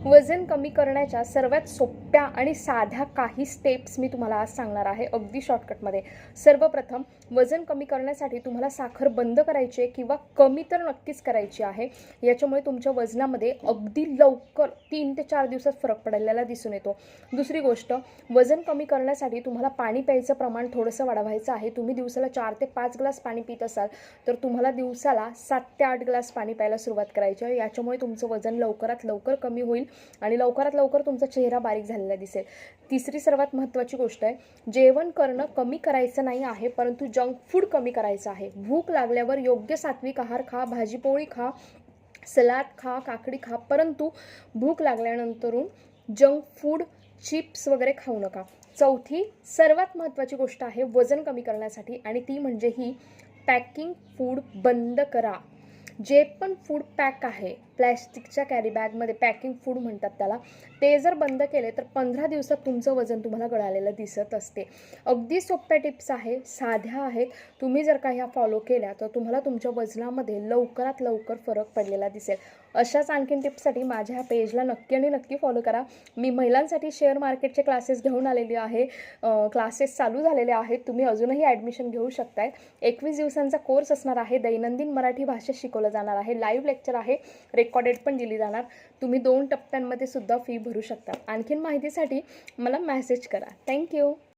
वजन कमी करण्याच्या सर्वात सोप्या आणि साध्या काही स्टेप्स मी तुम्हाला आज सांगणार आहे, अगदी शॉर्टकटमध्ये. सर्वप्रथम, वजन कमी करण्यासाठी तुम्हाला साखर बंद करायची आहे किंवा कमी तर नक्कीच करायची आहे. याच्यामुळे तुमच्या वजनामध्ये अगदी लवकर 3 ते 4 दिवसात फरक पडलेला दिसून येतो. दुसरी गोष्ट, वजन कमी करण्यासाठी तुम्हाला पाणी प्यायचं प्रमाण थोडंसं वाढवायचं आहे. तुम्ही दिवसाला 4 ते 5 ग्लास पाणी पित असाल तर तुम्हाला दिवसाला 7 ते 8 ग्लास पाणी प्यायला सुरुवात करायची आहे. याच्यामुळे तुमचं वजन लवकरात लवकर कमी होईल आणि लवकरात लवकर तुमचा चेहरा बारीक झालेला दिसेल. तिसरी सर्वात महत्त्वाची गोष्ट आहे, जेवण करणं कमी करायचं नाही आहे, परंतु जंक फूड कमी करायचं आहे. भूक लागल्यावर योग्य सात्विक आहार खा, भाजीपोळी खा, सलाद खा, काकडी खा, परंतु भूक लागल्यानंतरून जंक फूड, चिप्स वगैरे खाऊ नका. चौथी सर्वात महत्त्वाची गोष्ट आहे वजन कमी करण्यासाठी, आणि ती म्हणजे ही, पॅकिंग फूड बंद करा. जे पण फूड पॅक आहे, प्लॅस्टिकच्या कॅरी बॅगमध्ये पॅकिंग फूड म्हणतात त्याला, ते जर बंद केले तर 15 दिवसात तुमचं वजन तुम्हाला गळालेलं दिसत असते. अगदी सोप्या टिप्स आहे, साध्या आहेत. तुम्ही जर का ह्या फॉलो केल्या तर तुम्हाला तुमच्या वजनामध्ये लवकरात लवकर फरक पडलेला दिसेल. अशाच आणखीन टिप्ससाठी माझ्या ह्या पेजला नक्की आणि नक्की फॉलो करा. मी महिलांसाठी शेअर मार्केटचे क्लासेस घेऊन आलेली आहे. क्लासेस चालू झालेले आहेत, तुम्ही अजूनही ॲडमिशन घेऊ शकताय. 21 दिवसांचा कोर्स असणार आहे. दैनंदिन मराठी भाषेत शिकवलं जाणार आहे. लाईव्ह लेक्चर आहे, रेकॉर्डेड पण दिली जाणार. तुम्ही 2 टप्प्यांमध्ये सुद्धा फी भरू शकता. आणखीन माहितीसाठी मला मेसेज करा. थँक्यू.